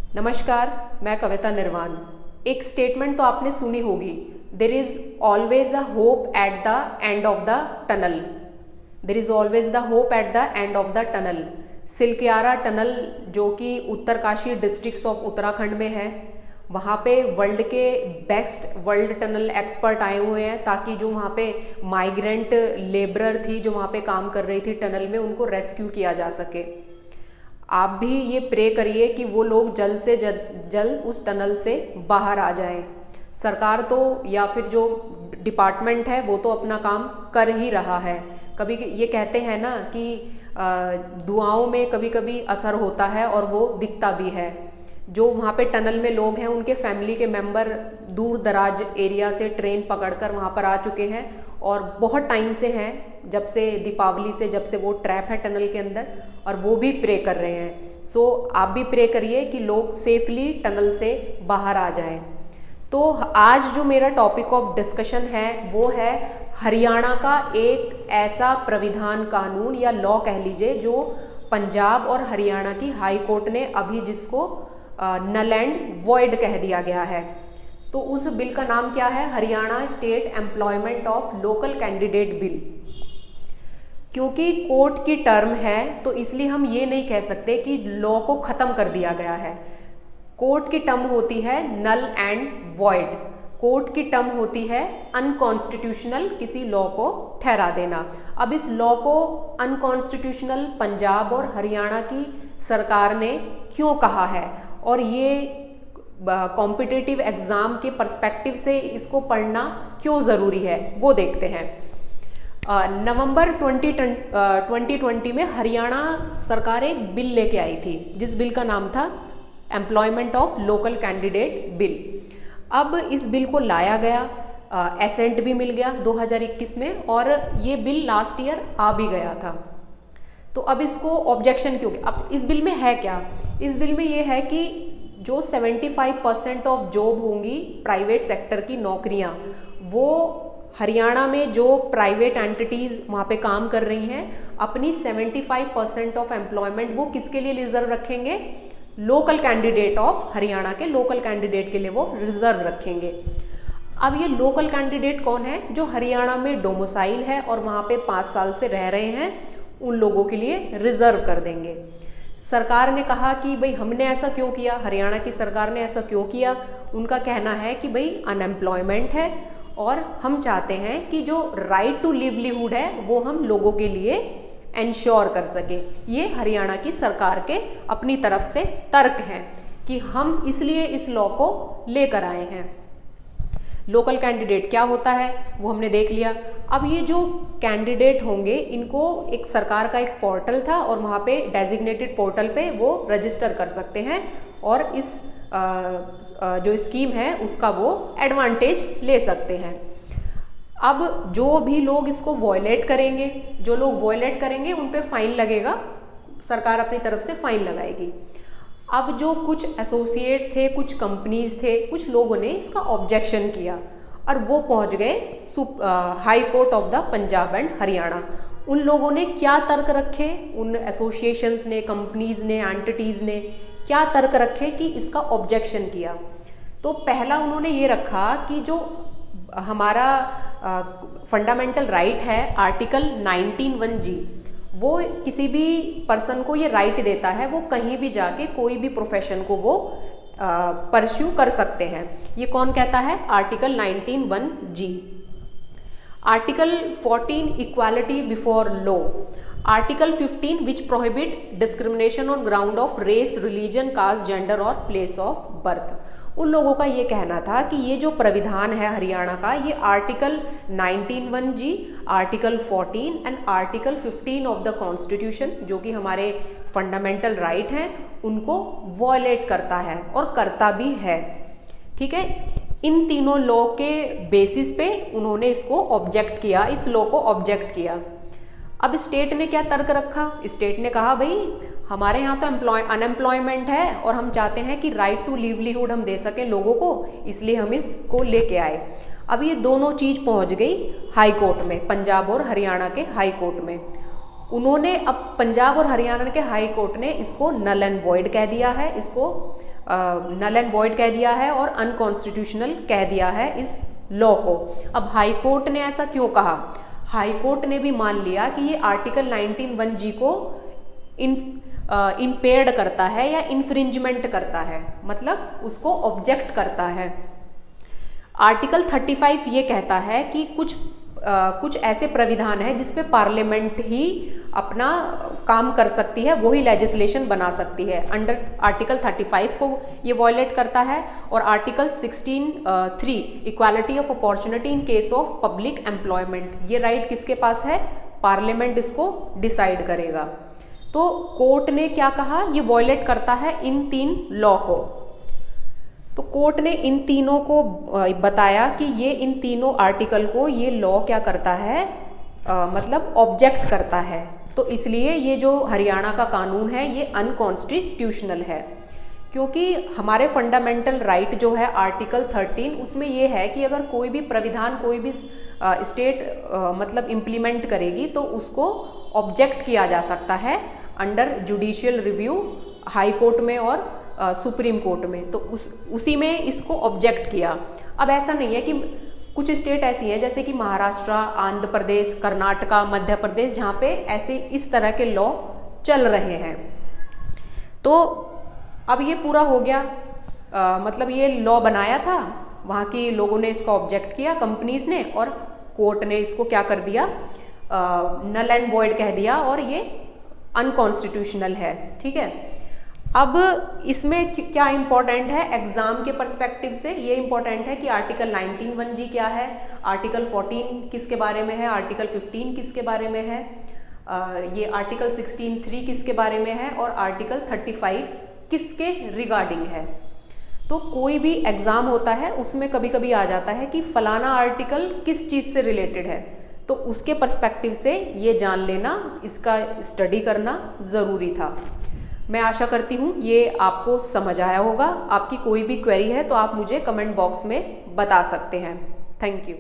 नमस्कार, मैं कविता निर्वाण। एक स्टेटमेंट तो आपने सुनी होगी, there is always a hope at the end of the tunnel. There is always the hope at the end of the tunnel. Silkyara tunnel जो कि उत्तरकाशी डिस्ट्रिक्ट ऑफ उत्तराखंड में है, वहाँ पे वर्ल्ड के बेस्ट वर्ल्ड टनल एक्सपर्ट आए हुए हैं ताकि जो वहाँ पे माइग्रेंट लेबरर थी जो वहाँ पे काम कर रही थी टनल में, उनको रेस्क्यू किया जा सके। आप भी ये प्रे करिए कि वो लोग जल्द से जल्द उस टनल से बाहर आ जाएं। सरकार तो या फिर जो डिपार्टमेंट है वो तो अपना काम कर ही रहा है। कभी ये कहते हैं ना कि दुआओं में कभी कभी असर होता है और वो दिखता भी है। जो वहाँ पे टनल में लोग हैं उनके फैमिली के मेंबर दूर दराज एरिया से ट्रेन पकड़कर वहाँ पर आ चुके हैं और बहुत टाइम से हैं, जब से दीपावली से, जब से वो ट्रैप है टनल के अंदर, और वो भी प्रे कर रहे हैं। सो आप भी प्रे करिए कि लोग सेफली टनल से बाहर आ जाएं। तो आज जो मेरा टॉपिक ऑफ डिस्कशन है वो है हरियाणा का एक ऐसा प्राविधान कानून या लॉ कह लीजिए जो पंजाब और हरियाणा की हाई कोर्ट ने अभी जिसको नल एंड वॉइड कह दिया गया है। तो उस बिल का नाम क्या है? Haryana state employment of local candidate bill. क्योंकि कोर्ट की टर्म है तो इसलिए हम ये नहीं कह सकते कि लॉ को ख़त्म कर दिया गया है। कोर्ट की टर्म होती है नल एंड वॉइड। कोर्ट की टर्म होती है अनकॉन्स्टिट्यूशनल किसी लॉ को ठहरा देना। अब इस लॉ को अनकॉन्स्टिट्यूशनल पंजाब और हरियाणा की सरकार ने क्यों कहा है और ये कॉम्पिटिटिव एग्ज़ाम के पर्सपेक्टिव से इसको पढ़ना क्यों ज़रूरी है वो देखते हैं। नवंबर 2020 में हरियाणा सरकार एक बिल लेके आई थी जिस बिल का नाम था employment of local candidate bill. अब इस बिल को लाया गया, एसेंट भी मिल गया 2021 में, और ये बिल लास्ट ईयर आ भी गया था। तो अब इसको ऑब्जेक्शन क्यों? अब इस बिल में है क्या? इस बिल में ये है कि जो 75% ऑफ जॉब होंगी प्राइवेट सेक्टर की नौकरियां, वो हरियाणा में जो प्राइवेट एंटिटीज़ वहाँ पे काम कर रही हैं, अपनी 75% ऑफ एम्प्लॉयमेंट वो किसके लिए रिजर्व रखेंगे? लोकल कैंडिडेट ऑफ हरियाणा के लोकल कैंडिडेट के लिए वो रिजर्व रखेंगे। अब ये लोकल कैंडिडेट कौन है? जो हरियाणा में डोमिसाइल है और वहाँ पे 5 साल से रह रहे हैं, उन लोगों के लिए रिजर्व कर देंगे। सरकार ने कहा कि भाई हमने ऐसा क्यों किया, हरियाणा की सरकार ने ऐसा क्यों किया? उनका कहना है कि भाई अनएम्प्लॉयमेंट है और हम चाहते हैं कि जो राइट टू लिवलीहुड है वो हम लोगों के लिए एंश्योर कर सके। ये हरियाणा की सरकार के अपनी तरफ से तर्क हैं कि हम इसलिए इस लॉ को लेकर आए हैं। लोकल कैंडिडेट क्या होता है वो हमने देख लिया। अब ये जो कैंडिडेट होंगे इनको एक सरकार का एक पोर्टल था और वहाँ पे डेजिग्नेटेड पोर्टल पे वो रजिस्टर कर सकते हैं और इस जो स्कीम है उसका वो एडवांटेज ले सकते हैं। अब जो भी लोग इसको वॉयलेट करेंगे, जो लोग वॉयलेट करेंगे उन पे फाइन लगेगा, सरकार अपनी तरफ से फाइन लगाएगी। अब जो कुछ एसोसिएट्स थे, कुछ कंपनीज थे, कुछ लोगों ने इसका ऑब्जेक्शन किया और वो पहुंच गए high court of the Punjab and Haryana. उन लोगों ने क्या तर्क रखे, उन एसोसिएशंस ने, कंपनीज ने, एंटिटीज़ ने क्या तर्क रखे कि इसका ऑब्जेक्शन किया? तो पहला उन्होंने ये रखा कि जो हमारा फंडामेंटल राइट है आर्टिकल 19(1)(g), वो किसी भी पर्सन को ये राइट देता है वो कहीं भी जाके कोई भी प्रोफेशन को वो परस्यू कर सकते हैं। ये कौन कहता है? Article 19(1)(g)। Article 14 equality before law. Article 15 which prohibit discrimination on ground of race, religion, caste, gender और प्लेस ऑफ बर्थ। उन लोगों का ये कहना था कि ये जो प्राविधान है हरियाणा का, ये article 19(1)(g), article 14 and article 15 of the constitution, जो कि हमारे फंडामेंटल राइट हैं, उनको वॉयलेट करता है और करता भी है। ठीक है, इन तीनों लॉ के बेसिस पे उन्होंने इसको ऑब्जेक्ट किया, इस लॉ को ऑब्जेक्ट किया। अब स्टेट ने क्या तर्क रखा? स्टेट ने कहा भाई हमारे यहाँ तो अनएम्प्लॉयमेंट है और हम चाहते हैं कि राइट टू लिवलीहुड हम दे सकें लोगों को, इसलिए हम इसको लेके आए। अब ये दोनों चीज़ पहुँच गई हाई कोर्ट में, पंजाब और हरियाणा के हाई कोर्ट में। उन्होंने अब पंजाब और हरियाणा के हाई कोर्ट ने इसको नल एंड वॉइड कह दिया है, इसको नल एंड वॉइड कह दिया है और अनकॉन्स्टिट्यूशनल कह दिया है इस लॉ को। अब हाई कोर्ट ने ऐसा क्यों कहा? हाई कोर्ट ने भी मान लिया कि ये आर्टिकल 19(1) को इम्पेयर्ड करता है या इन्फ्रिंजमेंट करता है, मतलब उसको ऑब्जेक्ट करता है। आर्टिकल 35 ये कहता है कि कुछ ऐसे प्राविधान है जिसपे पार्लियामेंट ही अपना काम कर सकती है, वही लेजिस्लेशन बना सकती है। अंडर आर्टिकल 35 को ये वॉयलेट करता है। और article 16(3) equality of opportunity in case of public employment, ये राइट किसके पास है? पार्लियामेंट इसको डिसाइड करेगा। तो कोर्ट ने क्या कहा? ये वॉयलेट करता है इन 3 लॉ को। तो कोर्ट ने इन तीनों को बताया कि ये इन तीनों आर्टिकल को ये लॉ क्या करता है, मतलब ऑब्जेक्ट करता है। तो इसलिए ये जो हरियाणा का कानून है ये अनकॉन्स्टिट्यूशनल है, क्योंकि हमारे फंडामेंटल राइट जो है आर्टिकल 13 उसमें ये है कि अगर कोई भी प्राविधान कोई भी स्टेट मतलब इम्प्लीमेंट करेगी तो उसको ऑब्जेक्ट किया जा सकता है under judicial review high court में और सुप्रीम कोर्ट में। तो उसी में इसको ऑब्जेक्ट किया। अब ऐसा नहीं है कि कुछ स्टेट ऐसी हैं जैसे कि महाराष्ट्र, आंध्र प्रदेश, कर्नाटका, मध्य प्रदेश, जहाँ पे ऐसे इस तरह के लॉ चल रहे हैं। तो अब ये पूरा हो गया, मतलब ये लॉ बनाया था, वहाँ के लोगों ने इसका ऑब्जेक्ट किया कंपनीज ने, और कोर्ट ने इसको क्या कर दिया, नल एंड वॉइड कह दिया और ये अनकॉन्स्टिट्यूशनल है। ठीक है, अब इसमें क्या इंपॉर्टेंट है एग्जाम के पर्सपेक्टिव से? ये इंपॉर्टेंट है कि आर्टिकल 19(1) क्या है, आर्टिकल 14 किसके बारे में है, आर्टिकल 15 किसके बारे में है, ये आर्टिकल 16(3) किसके बारे में है और आर्टिकल 35 किसके रिगार्डिंग है। तो कोई भी एग्जाम होता है उसमें कभी कभी आ जाता है कि फलाना आर्टिकल किस चीज़ से रिलेटेड है, तो उसके पर्सपेक्टिव से ये जान लेना, इसका स्टडी करना ज़रूरी था। मैं आशा करती हूँ ये आपको समझ आया होगा। आपकी कोई भी क्वेरी है तो आप मुझे कमेंट बॉक्स में बता सकते हैं। Thank you.